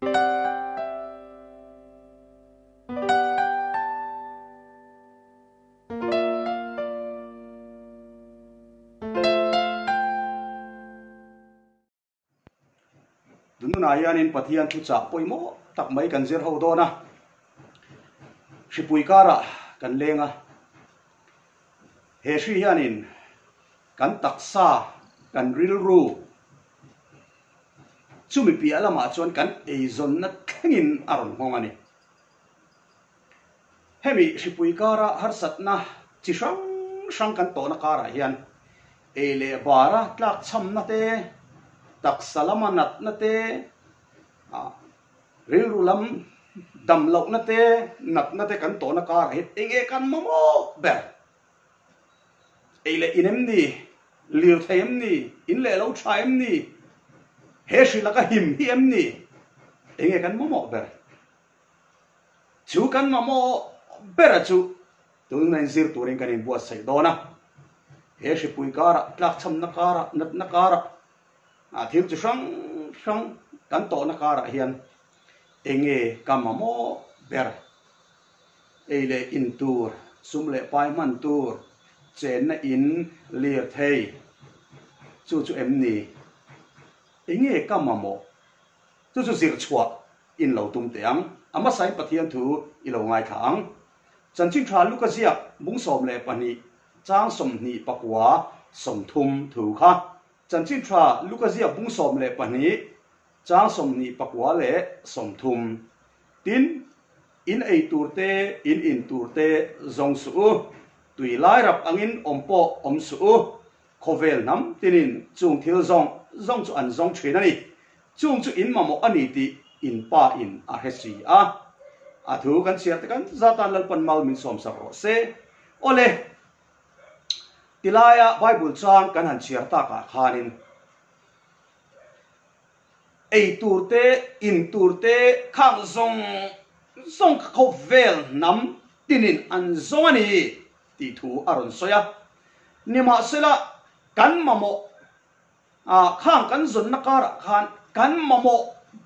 Dununa yanin pathian thu cha poimo tak mai kan zir ho do na shipui kara kan lenga he shi yanin kan taksa kan rilru chumi pi alama chuan kan eizon na thengin aron hongani hemi shipui kara harsat na chi sang kan to na kara hian ele bara tlak cham na te tak salamanat na te rilrulam damlok na te nat na te kan to na kara hit enge kan mamo ber ele inem ni lir them ni in le lo thaim ni he shi la ka him hiam ni enge kan mamo ber chu kan mamo ber chu tung nan zir turing kan in buat sai dona he shi pui kara tlak cham na kara nat na kara thil chu sang kan to na kara hian enge kamamo ber ele in tur sumle pai man tur chen na in lir thei chu em ni enge kamamo chu zir chua in lo tum teang ama sai pathian thu i lo ngai thang chan ching tha lukazia bung som le pani chang som ni pakwa som thum thu kha chan ching tha lukazia bung som le pani chang som ni pakwa le som thum tin in ei turte in turte zong su tui lai rap angin ompo om su khovel nam tinin chung thil zong chu an zong thina ni chung chu in mamo ani ti in pa in a hesi a thu kan siat kan zatan lalpan mal min som sa ro se ole tilaya bible chang kan han chiar ta ka khanin ei turte in turte khang zong khovel nam tinin an zong ani ti thu aron soya nima sela kan mamo khang kan zon na kara khan kan mamo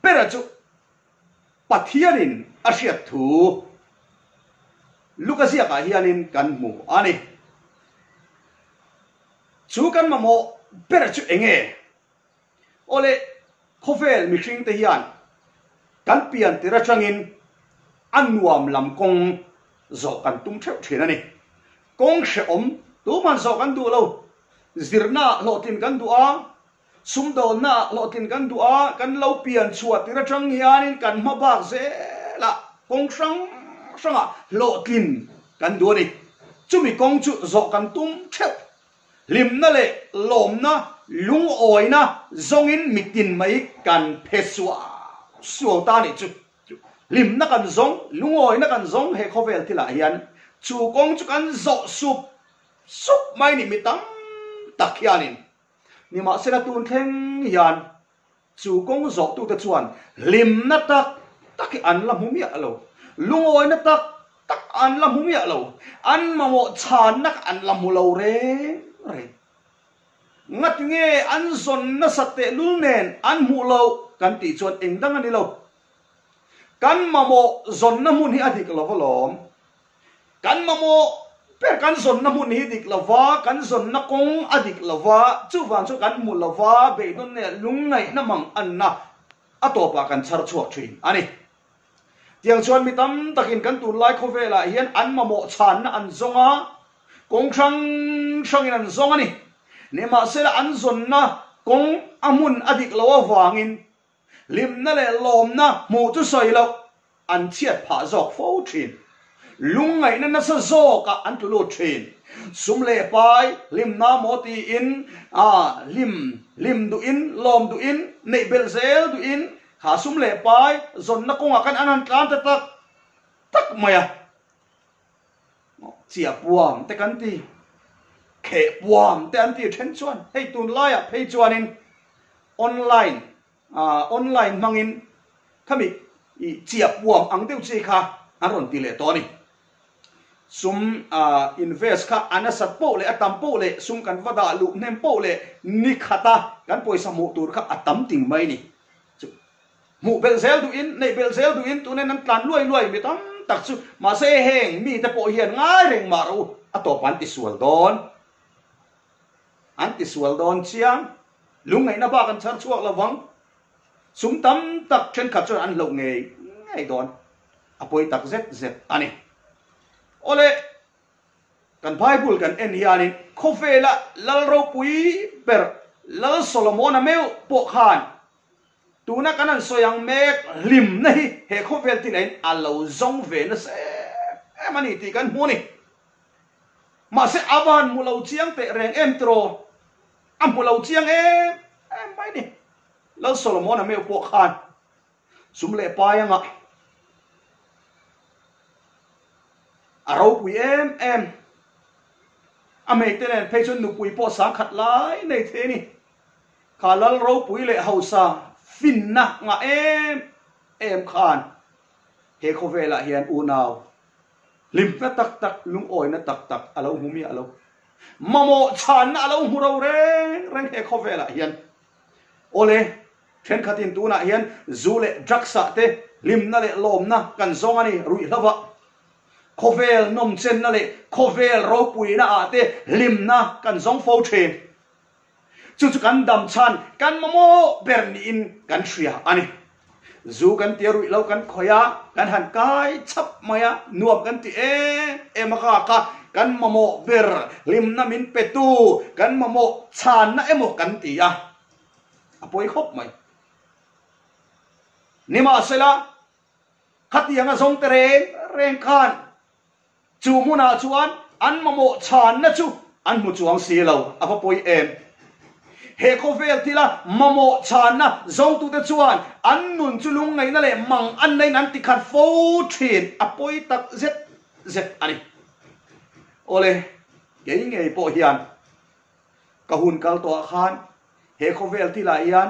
perachu pathianin asiat thu lukazia ka hianin kan mu ani chu kan mamo perachu enge ole khovel mihring te hian kan pian tira changin annuam lam kong zo kan tum theu thina ni kong she om tu man zo kan du lo zirna lotin kan du a sumdol na lotin kan du a kan lo pian chuat tira chang hianin kan ma bak ze la kong sanga lotin kan du ni chumi kong chu zo kan tum theu lim na le lom na lung oi na zongin mitin mai kan phesua suo ta ni chu lim na kan zong lung oi na kan zong he khovel thila hian chu kong chu kan zo sup mai ni mitam takhianin ni ma sela tun theng hian chu kong zo tu ta chuan lim na tak an la humia alo lung oi na tak an la humia alo an ma mo chan nak an la mu lo re ngat nge an zon na sate lulnen an mu lo kan ti chuan engdang ani lo kan mamo zon na mun hi adik lovolom kan mamo per kan zon na mun hi dik lova kan zon na kong adik lova chu wang chu kan mu lova be don ne lungai na mang an na atopa kan char chuak thin ani tiang chuan mi tam takin kan tu lai khovela hian an mamo chan na an zonga kong sang in an zonga ni ne ma sela an zon na kong amun adik lawa wangin lim na le lom na mu tu soi lo an chiat pha zok fo thin lungai na sa zok an tu lo thin sum le pai lim na moti in lim du in lom du in nei bel zel du in kha sum le pai zon na kong kan anan tlan ta tak maya chia puam te kan ti khe puam te an ti then chuan hei tun lai a phei chuanin online mangin khami i chia puam ang deu che kha aron ti le to ni sum invest kha anasat po le atam po le sum kan wada lu nem po le ni khata kan poisa mu tur kha atam ting mai ni mu bel zel du in nei bel zel du in tu nên an tlan luai mi tam tak chu ma se heng mi te po hian ngai reng ma ro ato pan ti sual don anti sual don chiang lungai na ba kan char chuak lawang sum tam tak chen khat chon an lo ngai don apoi tak zet ani ole kan bible kan en hianin khofela lalro pui ber lal solomon ameu po khan tuna kanan soyang mek lim nahi he khovel tin ein alo zong ve na se mani ti kan mu ni ma se avan mulo chiang te reng em tro am mulo chiang em mai ni lal solomon ameu po khan sum le pa yang a aro pui em amei te nen phei chun nu pui po sang khat lai nei the ni khalal ro pui le hausa fin na nga em khan he khovela hian u naw lim na tak lung oi na tak alo humi alo mamo chan na alo huro reng he khovela hian ole then khatin tu na hian zule draksa te lim na le lom na kan zong ani rui hlawa khovel nom chen na le khovel ro pui na ate lim na kan zong fo the chu kan dam chan kan mamo berni in kan thria ani zu kan tia rui lo kan khoya kan han kai chap maya nuam kan ti ka kan mamo ber lim na min petu kan mamo chan na emo kan ti a apoi khop mai nima sela khatianga zong tere reng khan chu muna chuan an mamo chan na chu an mu chuang si lo apa poi he khovel tila mamo chan na zong tu te chuan an nun chu lung ngai na le mang an nei nan ti khat fo thin apoi tak zet ani ole ge ngei po hian ka hun kal to khan he khovel tila hian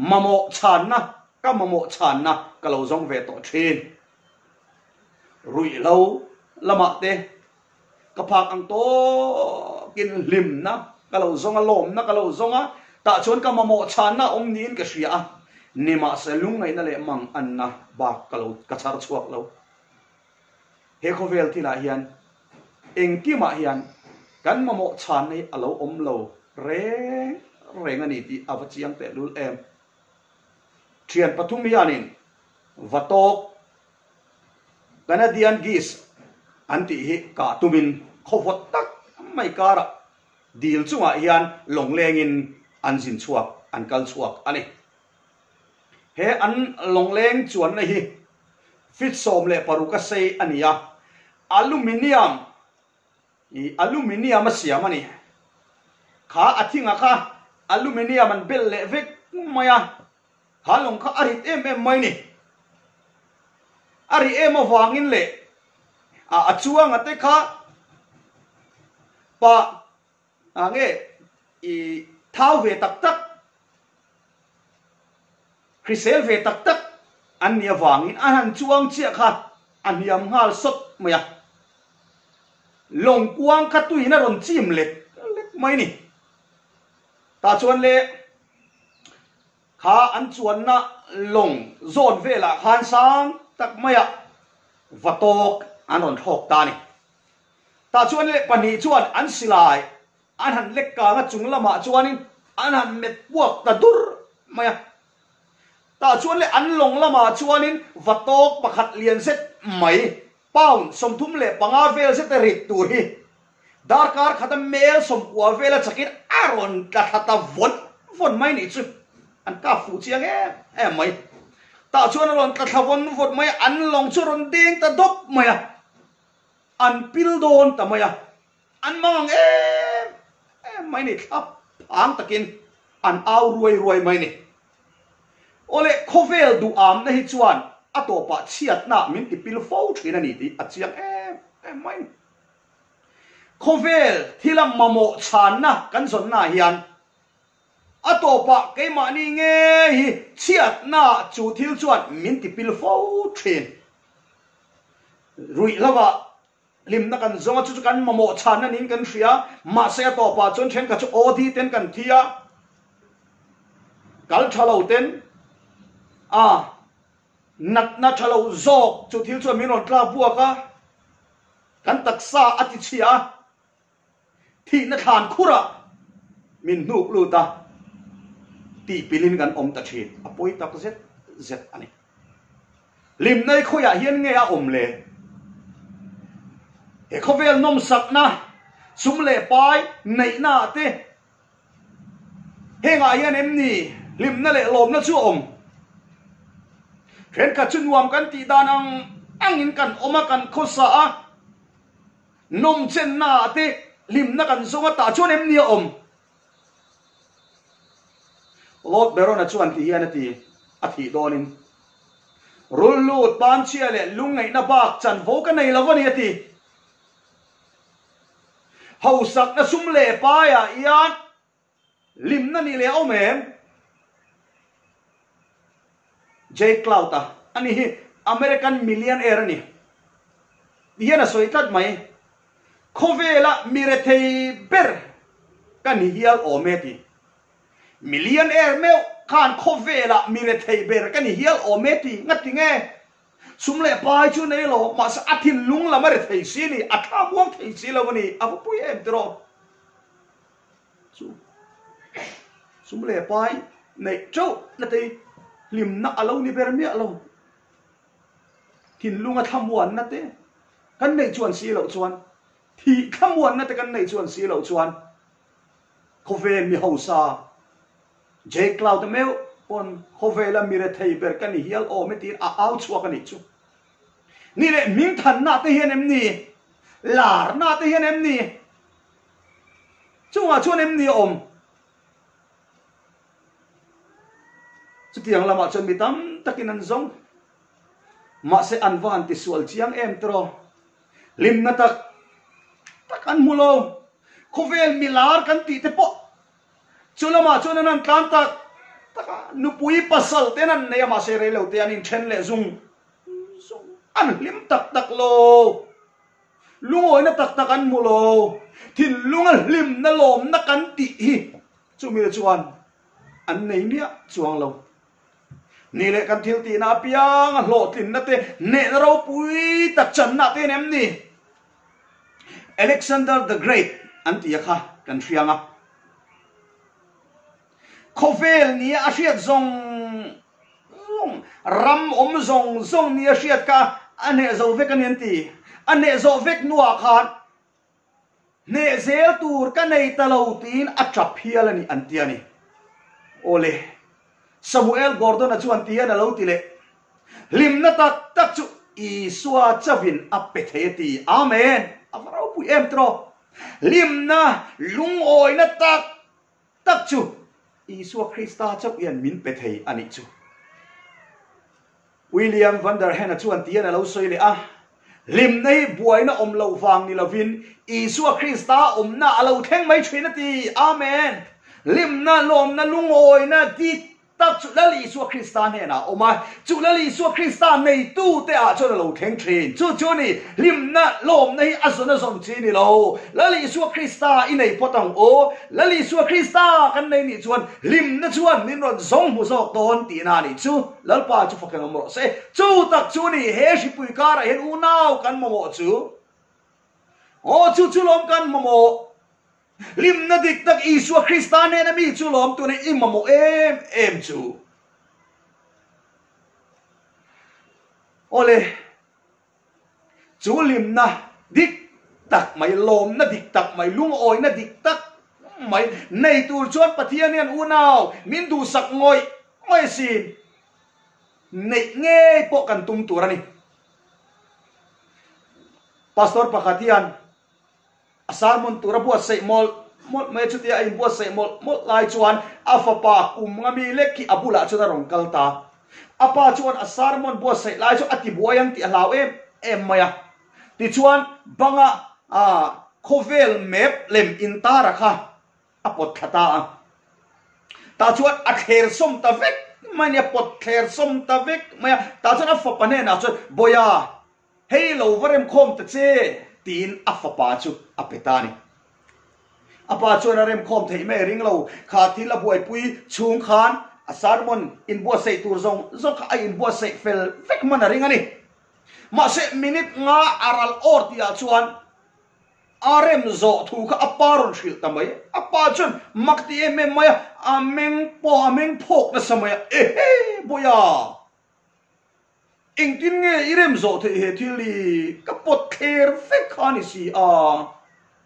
mamo chan na ka mamo chan na ka lo zong ve to thin rui lo lama te ka phak ang to kin lim na ka lo zonga lom na ka lo zonga ta chon ka mamo chan na om nin ka hria nima se lung ngai na le mang an na ba ka lo ka char chuak lo he khovel thila hian eng ki ma hian kan mamo chan nei alo om lo reng ani ti avachiang te lul thian pathum hianin vatok Canadian geese anti hi ka tumin khowot tak mai kara dil chunga hian longlengin anjin chuak an kal chuak ani he an longleng chuan na hi fit som le paruka sei ania aluminium asiam ani kha athinga kha aluminium an bel le vek maya halong kha arit em mai ni ari emo wangin le achuang ate kha pa ange i thau ve tak krisel ve tak an nia wangin an chuang chia kha an hiam hal sot maya long kuang kha tuina ron chim lek mai ni ta chuan le kha an chuan na long zon ve la khan sang tak maya vatok anon thok ta ni ta chuan le pani chuan an silai an han lek ka nga chung lama chuanin an han met puak ta dur maya ta chuan le an long lama chuanin vatok pakhat lian set mai paun somthum le panga vel set rit tur hi darkar khatam mel som kwa vela chakin aron ta thata von mai ni chu an ka fu chiang mai ta chuan ron ta thavon vot mai an long chu ron ding ta dop maya an pil don ta maya an mang mai ni thap ang takin an au ruai mai ni ole khovel du am na hi chuan atopa chiat na min ti pil fo thina ni ti achiang mai khovel thilam mamo chan na kan zon na hian atopa keima ni nge hi chiat na chu thil chuan min ti pil fo thin rui lawa lim na kan zonga chu kan mamo chan na nin kan hria ma se atopa chon then ka chu odi ten kan thia kal thalo ten nat na thalo zok chu thil chu minon tla buaka kan taksa ati chia thi na than khura min nuk lu ta ti pilin kan om ta thi apoi tak zet ani lim nei khoya hian nge a om le e khovel nom sak na sum le pai nei na te henga hian em ni lim na le lom na chu om khen ka chunuam kan ti dan angin kan oma kan khosa a nom chen na te lim na kan zonga ta chon em ni om lot berona chuan ti hian ati athi donin rul lut ban chia le lungai na bak chan vo ka nei lawani ati hau sak na sum le pa ya ian lim na ni le omem J Clouta ani hi American millionaire ni hian a soitat mai khovela mirethei ber kan hial ometi millionaire meu khan khovela mirethei ber kan hial ometi ngatinge sumle pai chu nei lo ma sa athin lung la mare thei si ni atha buang thei si lo ni apu pui em tro chu sumle pai nei chau na te lim na alo ni ber mi alo thin lunga thamwan na te kan nei chuan si lo chuan thi thamwan na te kan nei chuan si lo chuan khovel mi hosa J Cloud meu pon khovela mirethei ber kan hial ometi a out chua kan chu ni le ming than na te hian em ni lar na te hian em ni chunga chuan em ni om chu tiang lama chon mi tam takin an zong ma se anwan ti sual chiang em tro lim na tak an mulo khovel milar kan ti te po chulama chunan tlan tak taka nupui pasal tenan ne ma se re lo te anin chen le zung an lim tak lo lungoi na tak an mulo thin lunga lim na lom na kan ti hi chumi chuan an nei mia chuang lo ni le kan thil ti na piang a hlo tin na te ne ro pui tak chan na te nem ni Alexander the Great an ti kha kan hrianga khovel ni a hriat zong ram om zong ni a hriat ka ane zo vek an ti ane zo vek nuwa khan ne zel tur ka nei talo tin a trap hial ani an ti ani ole Samuel Gordon a chuan ti ana lo ti le lim na tak chu isua chavin a petheti amen avarau pu em tro lim na lung oi na tak chu Isua Christa chap yan min pethei ani chu William van der Hen a chuan ti ana lo soi le a lim nei buai na om lo wang ni lovin Isua Christa om na alo theng mai thina ti amen lim na lom na lung oi na ti tak chu lali Isua Christa ne na oma chu lali Isua Christa nei tu te a chu lo theng thin chu ni lim na lom nei asona som chi ni lo lali Isua Christa i nei potang o lali Isua Christa kan nei ni chuan lim na chuan min ron zong mu zok ton ti na ni chu lalpa chu fakang mo se chu tak chu ni he shi pui kara hen u nau kan mo chu o chu lom kan mo lim na dik tak Isua Christa ne na mi chu lom tu ne imamo em chu ole chu lim na dik tak mai lom na dik tak mai lung oi na dik tak mai nei tur chuan pathian hian u nau min du sak ngoi sin nei nge po kan tum turani pastor pakhatian asar mon tura buat sei mol me chutia ai buat sei mol lai chuan afa pa ngami lekki abula chuna rong kalta apa chuan asar mon buat sei lai chu ati buayang ti alaw em maya ti chuan banga khovel map lem intara kha apot khata ta chuan a kher som ta vek mania pot kher som ta vek maya ta chuan afa pane na chuan boya hei lo varem khom ta che tin afa pa chu apetani apa chuan rem khom thei me ring lo kha thil a buai pui chung khan asarmon in bua sei tur zong ka in bua sei fel vek man ring ani ma se minute nga aral ortia chuan arem zo thu ka aparon shil tamai apa chun makti em maya ameng phok na samaya boya ingtin nge irem zo the he thili kapot kher vek khani si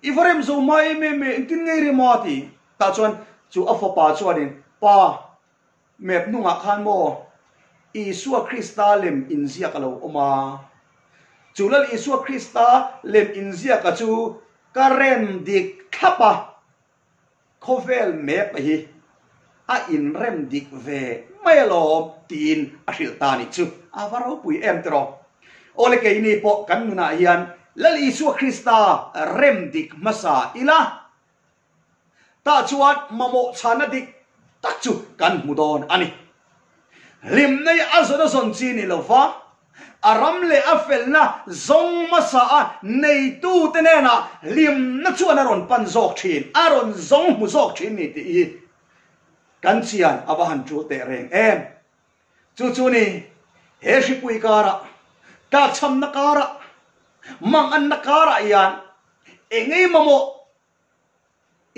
ivarem zo mai me ingtin nge rimati ta chuan chu afopa chuanin pa mep nunga khan mo Isua Krista lem inzia kalau oma chulal Isua Krista lem inzia ka chu karem dik khapa khovel mep hi a in rem dik ve melo tin a hil tani chu avaro pui em tro ole ke ni po kan nuna hian lal Isua Krista rem dik masa ila ta chuat mamo chana dik tak chu kan mudon ani lim nei azona son chini lova aram le afelna zong masa nei tu tenena lim na chuan aron pan zok thin aron zong mu zok thin ni ti kan chian awahan chu te reng em chu ni he shi pui kara ta cham na kara mang an na kara yan engei mamo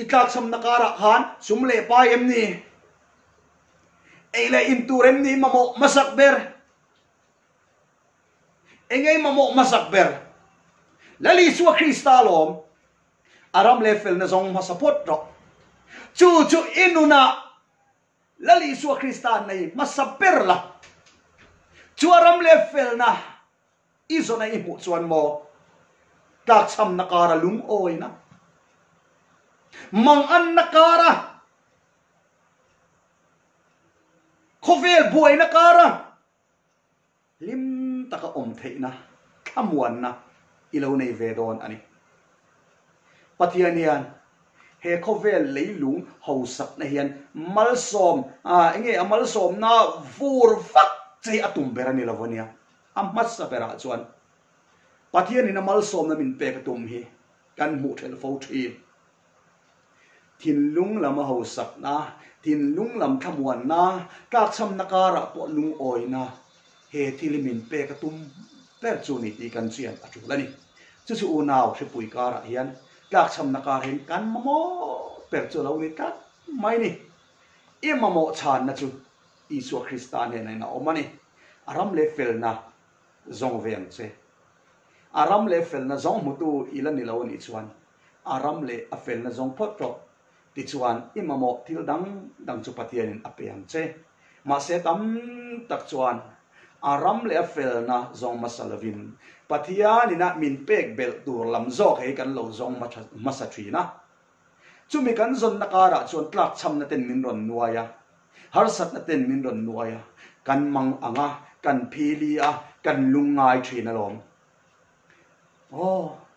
itlak cham na kara khan sumle pa em ni eile inturem ni mamo masakber engei mamo masakber lali Isua Krista lom aram level na zong masapot ro chu inuna lali Isua Krista nei masaper la chu aram level na izo na imu chuan mo tak cham nakara lung oi na mang an nakara khovel buai na kara lim taka theina khamuan na ilo nei vedon ani patianian he khovel leilung hausak na hian malsom enge amalsom na vur vak chei atum berani lavonia amat sapera chuan patiani na malsom na min pe tum hi kan mu thel fo thi thin lung lama hausak na tin lung lam khamuan na kak cham nakara po lung oi na he thilimin pe ka tum per chu ni ti kan chian atu lani chu unaw se pui kara hian kak cham nakar hen kan mamo per chu lo ni ka mai ni e mamo chan na chu Isua Krista ne na omani aram le fel na zong veng che aram le fel na zong mutu ilan ni lo ni chuan aram le a fel na zong pot ro ti chuan imamo til dang chu pathianin apiang che ma se tam tak chuan aram le afel na zong masalavin pathiani na min pek bel tur lam zok he kan lo zong masathina chumi kan zon nakara chuan tlak cham na ten min ron nuaya har sat na ten min ron nuaya kan mang anga kan philia kan lungai thina lom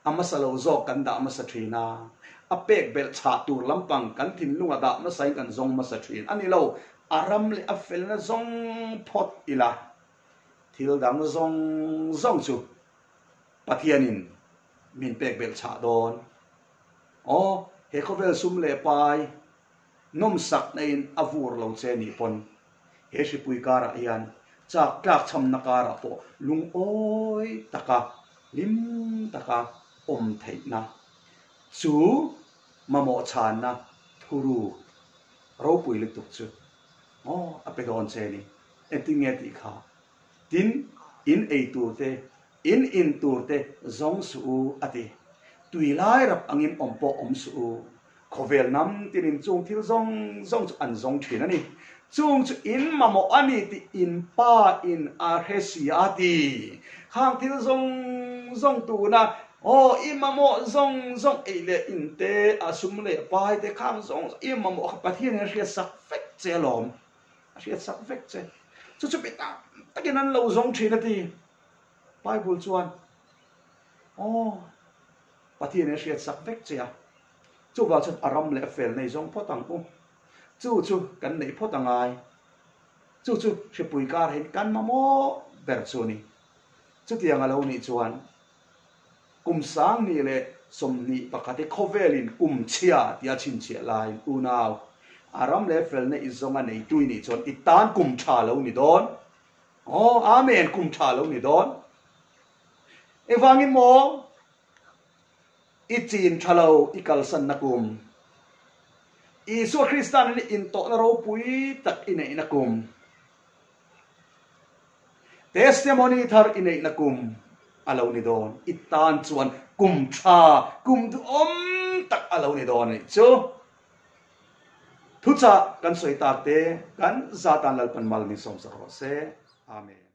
amasalo zok kan da masathina apek bel cha tur lampang kan thin lunga da na sai kan zong masathin ani lo aram le afel na zong phot ila thil dang zong chu pathianin min pek bel cha don he khovel sum le pai nom sak nain avur lo che ni pon he shi pui kara hian chak tlak cham na kara po lung oi taka lim taka theina chu mamo chan na thuru ro pui le tuk chu apedon cheni entinge ti kha tin in ei tur te in tur te zong su ati tuilai rap angin ompo om su khovel nam tin chung thil zong an zong thin ani chung chu in mamo ani ti in pa in a hesiati khang thil zong tu na imamo zong eile inte asumle pai te khang zong imamo pathian ria sak fek che lom ria sak fek che chu beta takinan lo zong thina ti bible chuan pathian ria sak fek che chu wa chu aram le fel nei zong photang pu chu kan nei photangai chu se pui kar hen kan mamo ber chu ni chu tiang alo ni chuan kum sang ni le som ni pakate khovelin chia tia chin chia lai unaw aram le fel ne izonga nei tui ni chon itan kum tha lo ni don oh amen kum tha lo ni don ewangin mo ichin thalo ikalsan nakum isu kristan ni into na ro pui tak inei nakum testimony thar inei nakum alo ni don itan chuan kum tha kum du tak alo ni don ni chu thu cha kan soi tak te kan zatan lal pan mal ni som sa ro se amen